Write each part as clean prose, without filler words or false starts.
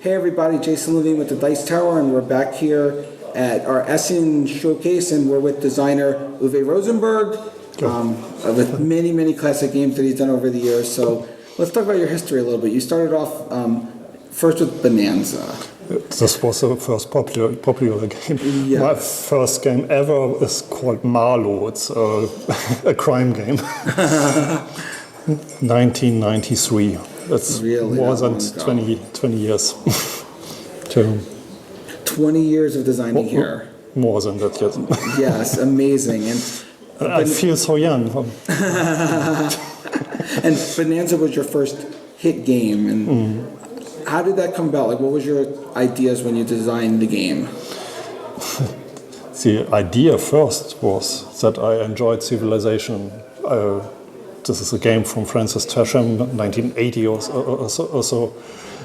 Hey everybody, Jason Levine with the Dice Tower, and we're back here at our Essen showcase, and we're with designer Uwe Rosenberg, with many classic games that he's done over the years. So let's talk about your history a little bit. You started off first with Bonanza. This was the first popular game. Yeah. My first game ever is called Marlowe. It's a crime game. 1993. That's really more than 20 years. 20 years of designing here. More than that, yes. Yes, amazing. And I feel so young. And Bonanza was your first hit game. And how did that come about? Like, what was your ideas when you designed the game? The idea first was that I enjoyed Civilization. This is a game from Francis Tresham, 1980 or so.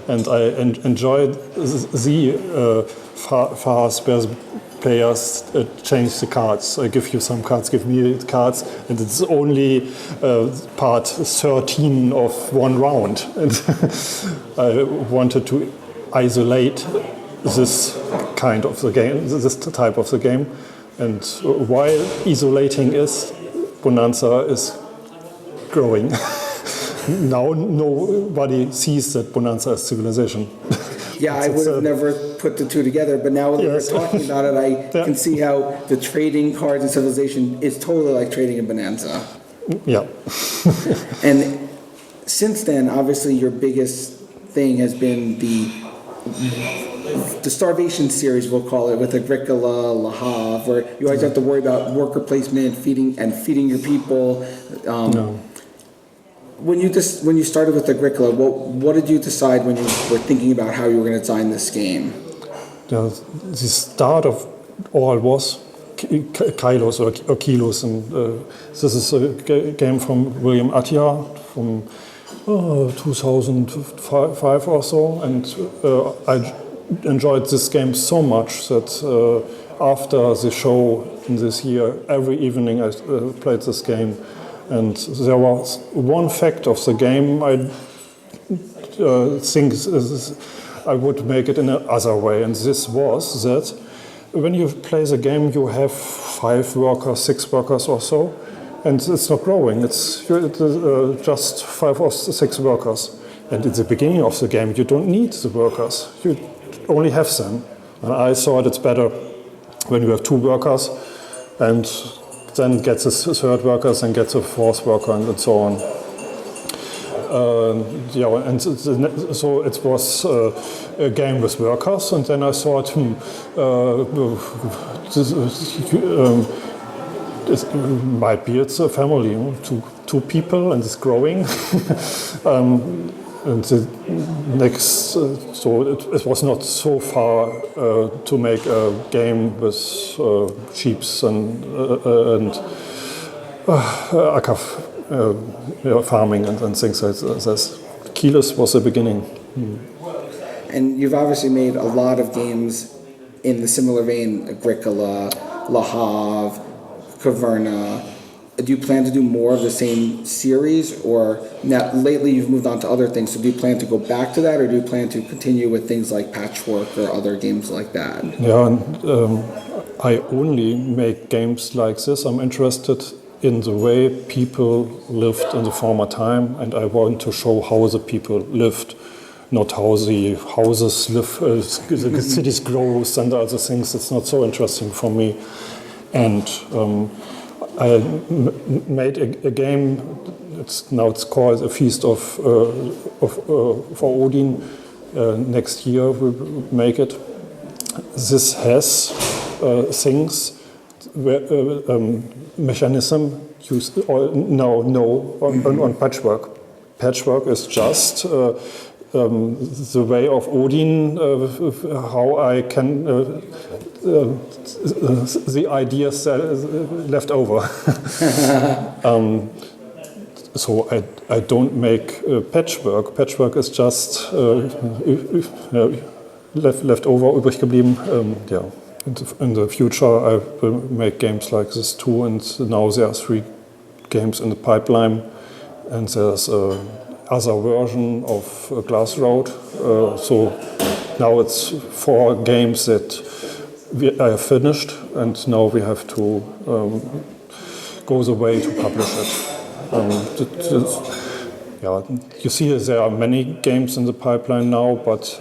And I enjoyed the fast where players change the cards. I give you some cards, give me cards, and it's only part 13 of one round. And I wanted to isolate this kind of the game, this type of the game. And while isolating Bonanza is growing. Now nobody sees that Bonanza is Civilization. Yeah, I would have never put the two together, but now that we're talking about it, I can see how the trading cards in Civilization is totally like trading in Bonanza. Yeah. And since then, obviously, your biggest thing has been the Starvation series, we'll call it, with Agricola, Le Havre, where you always have to worry about worker placement, feeding your people. When you started with Agricola, what did you decide when you were thinking about how you were going to design this game? The start of all was Kilos or Kilos, and this is a game from William Attia from 2005 or so, and I enjoyed this game so much that after the show this year, every evening I played this game. And there was one fact of the game I think I would make it in another way, and this was that when you play the game you have 5 workers, 6 workers or so, and it's not growing, it's just 5 or 6 workers. And at the beginning of the game you don't need the workers, you only have them. And I thought it's better when you have 2 workers and then get the 3rd workers and get the 4th worker and so on. So it was a game with workers, and then I thought, it's a family, two people, and it's growing. And the next, so it was not so far to make a game with sheep and farming and things like that. Kilos was the beginning. And you've obviously made a lot of games in the similar vein: Agricola, Le Havre, Caverna. Do you plan to do more of the same series, or now lately you've moved on to other things, so do you plan to go back to that, or do you plan to continue with things like Patchwork or other games like that? Yeah, and I only make games like this. I'm interested in the way people lived in the former time, and I want to show how the people lived, not how the houses live, the cities grow and other things. It's not so interesting for me. And I made a game. It's called A Feast for Odin. Next year we'll make it. This has things mechanism used on Patchwork. Patchwork is just the way of Odin, how I can the ideas left over. So I don't make Patchwork. Patchwork is just left over, übrig geblieben. In the future I will make games like this too, and now there are 3 games in the pipeline, and there's other version of Glass Road. So now it's 4 games that I have finished, and now we have to go the way to publish it. Yeah, you see there are many games in the pipeline now, but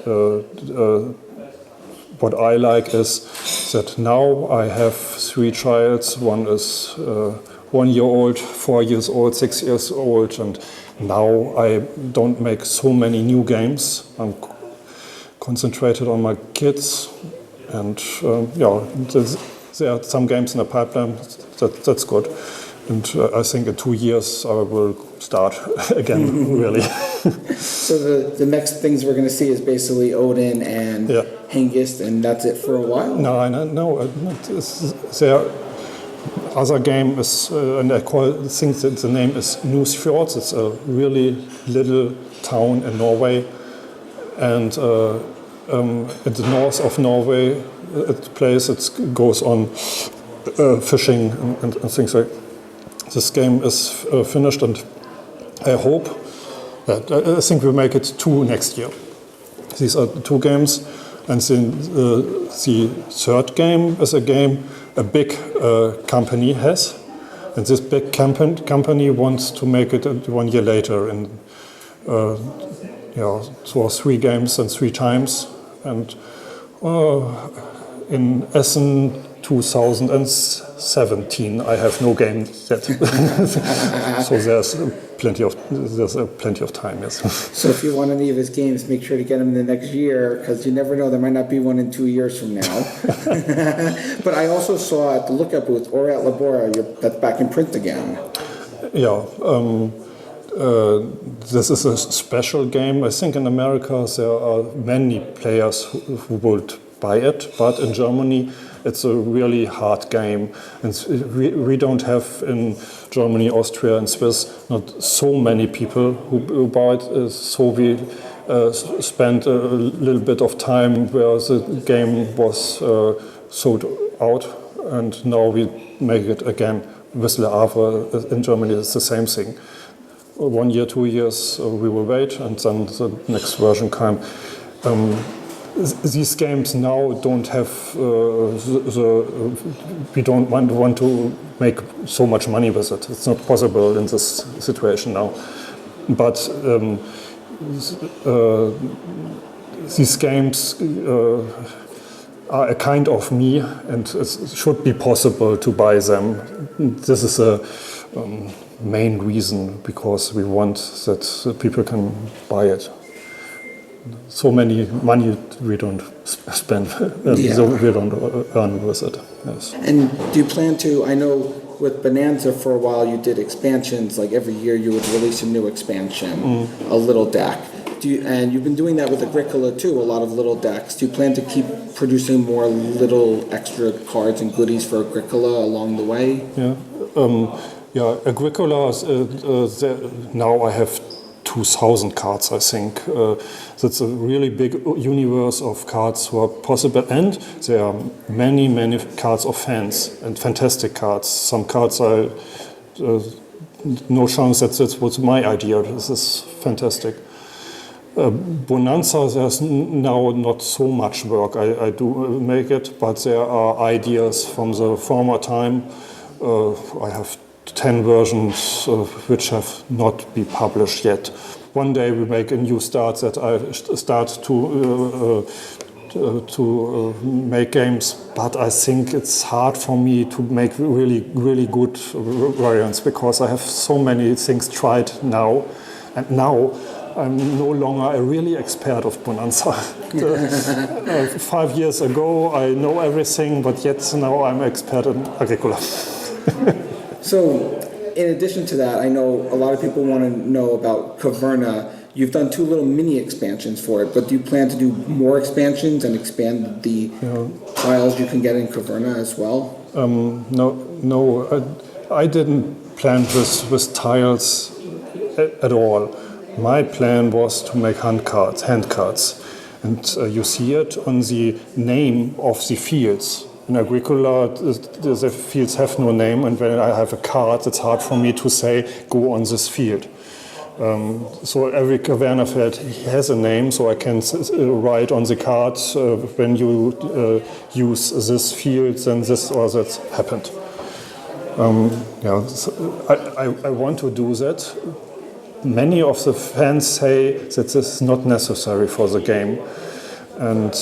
what I like is that now I have 3 childs. One is 1 year old, 4 years old, 6 years old, and now I don't make so many new games. I'm concentrated on my kids, and yeah, there are some games in the pipeline. That's good. And I think in 2 years I will start again, really. So the next things we're going to see is basically Odin and Hengist, and that's it for a while? No. There other game is, and I think that the name is Newsfjords. It's a really little town in Norway, and in the north of Norway, a place that goes on fishing and things like. This game is finished, and I hope that I think we'll make it 2 next year. These are 2 games, and then the third game is a game a big company has, and this big company wants to make it 1 year later. And so 3 games and 3 times, and in Essen 2017 I have no game yet. So there's plenty of time, yes. So if you want any of his games, make sure to get them the next year, because you never know, there might not be one in 2 years from now. But I also saw at the Lookout booth or at Labora, that's back in print again. Yeah. This is a special game. I think in America there are many players who would buy it, but in Germany it's a really hard game, and we don't have in Germany, Austria and Swiss not so many people who buy it, so we spent a little bit of time where the game was sold out, and now we make it again with Le Havre. In Germany it's the same thing. 1 year, 2 years we will wait, and then the next version comes. These games now don't have we don't want to make so much money with it. It's not possible in this situation now. But these games are a kind of me, and it should be possible to buy them. This is a main reason, because we want that people can buy it. So many money we don't spend, so we don't earn with it. Yes. And do you plan to, I know with Bonanza for a while you did expansions, like every year you would release a new expansion, a little deck. And you've been doing that with Agricola too, a lot of little decks. Do you plan to keep producing more little extra cards and goodies for Agricola along the way? Yeah, Agricola, now I have 2,000 cards, I think. That's a really big universe of cards who are possible, and there are many, many cards of fans, and fantastic cards. Some cards are no chance that was my idea. This is fantastic. Bonanza, there's now not so much work. I do make it, but there are ideas from the former time. I have 10 versions which have not been published yet. One day we make a new start that I start to make games, but I think it's hard for me to make really, really good variants, because I have so many things tried now, and now I'm no longer a really expert of Bonanza. 5 years ago I know everything, but yet now I'm expert in Agricola. So, in addition to that, I know a lot of people want to know about Caverna. You've done 2 little mini expansions for it, but do you plan to do more expansions and expand the tiles you can get in Caverna as well? No, I didn't plan this with tiles at all. My plan was to make hand cards, and you see it on the name of the fields. In Agricola, the fields have no name, and when I have a card, it's hard for me to say, go on this field. So every Caverna field has a name, so I can write on the card when you use this field, then this or that happened. So I want to do that. Many of the fans say that this is not necessary for the game, and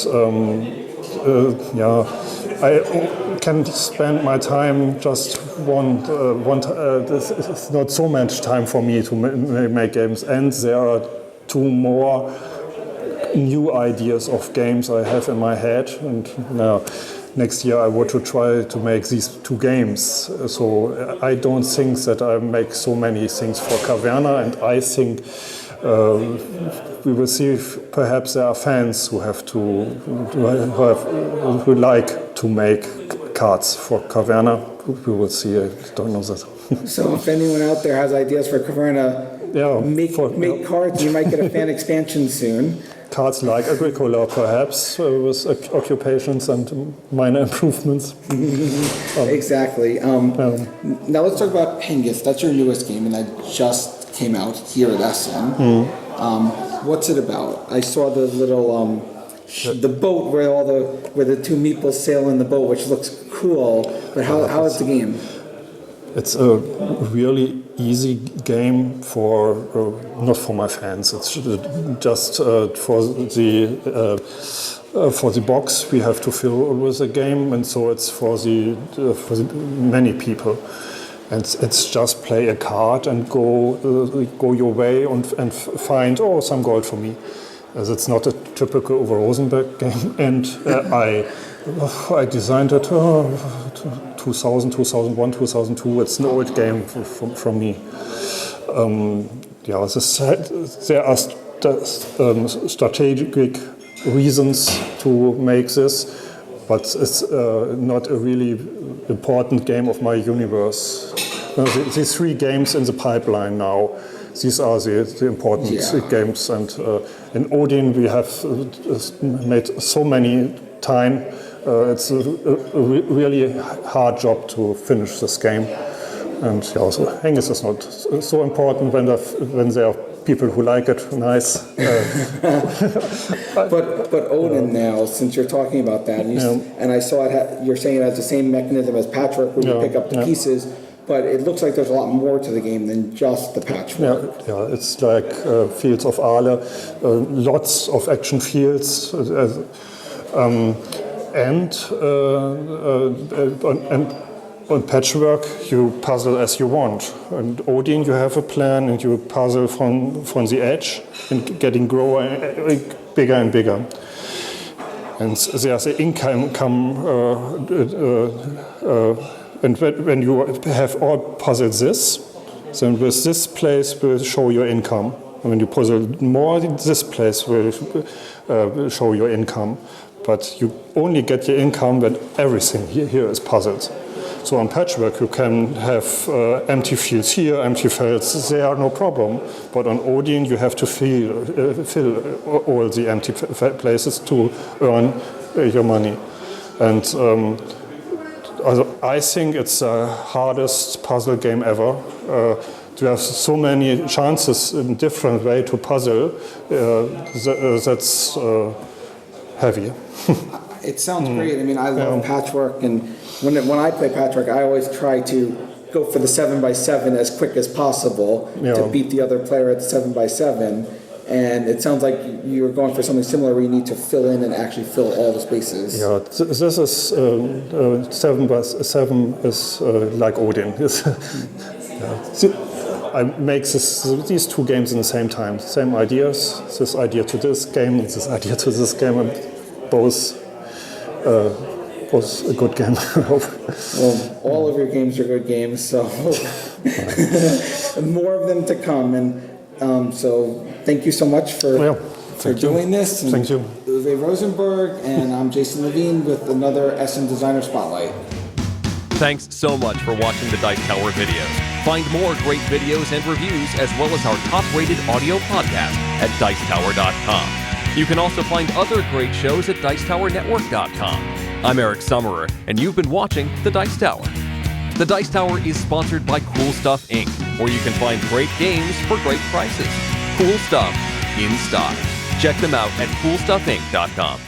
I can spend my time just this is not so much time for me to make games, and there are 2 more new ideas of games I have in my head, and next year I want to try to make these 2 games. So I don't think that I make so many things for Caverna, and I think we will see if perhaps there are fans who who like to make cards for Caverna. We will see. I don't know that. So if anyone out there has ideas for Caverna, make cards. You might get a fan expansion soon. Cards like Agricola, perhaps, with occupations and minor improvements. Exactly. Now let's talk about Pingas. That's your newest game, and that just came out here at Essen. What's it about? I saw the little the boat where the 2 meeples sail in the boat, which looks cool. But how is the game? It's a really easy game for not for my fans. It's just for the box we have to fill with the game, and so it's for the many people. And it's just play a card and go your way and find some gold for me. As it's not a typical Uwe Rosenberg game, and I designed it 2000, 2001, 2002. It's an old game from me. There are strategic reasons to make this, but it's not a really important game of my universe. The 3 games in the pipeline now, these are the important games. And in Odin we have made so many time. It's a really hard job to finish this game. And so Pingas is not so important when there are people who like it. Nice. But Odin now, since you're talking about that, and I saw you're saying it has the same mechanism as Patchwork, where you pick up the pieces. But it looks like there's a lot more to the game than just the patchwork. Yeah, it's like Fields of Aale, lots of action fields, and on Patchwork you puzzle as you want. And Odin you have a plan and you puzzle from the edge and getting bigger and bigger. And there's an income. And when you have all puzzled this, then with this place will show your income. And when you puzzle more, this place will show your income. But you only get your income when everything here is puzzled. So on Patchwork you can have empty fields here, empty fields there, no problem. But on Odin you have to fill all the empty places to earn your money. And I think it's the hardest puzzle game ever. You have so many chances in different way to puzzle. That's heavy. It sounds great. I mean, I love Patchwork, and when I play Patchwork, I always try to go for the 7x7 as quick as possible to beat the other player at 7x7. And it sounds like you're going for something similar where you need to fill in and actually fill all the spaces. Yeah, this is 7x7 is like Odin. I make these 2 games in the same time, same ideas. This idea to this game, and this idea to this game, and both was a good game. Well, all of your games are good games, so more of them to come. And so thank you so much for doing this. And thank you. Uwe Rosenberg, and I'm Jason Levine with another Essen Designer Spotlight. Thanks so much for watching the Dice Tower videos. Find more great videos and reviews, as well as our top-rated audio podcast at Dicetower.com. You can also find other great shows at Dicetowernetwork.com. I'm Eric Summerer, and you've been watching The Dice Tower. The Dice Tower is sponsored by Cool Stuff Inc., where you can find great games for great prices. Cool stuff in stock. Check them out at coolstuffinc.com.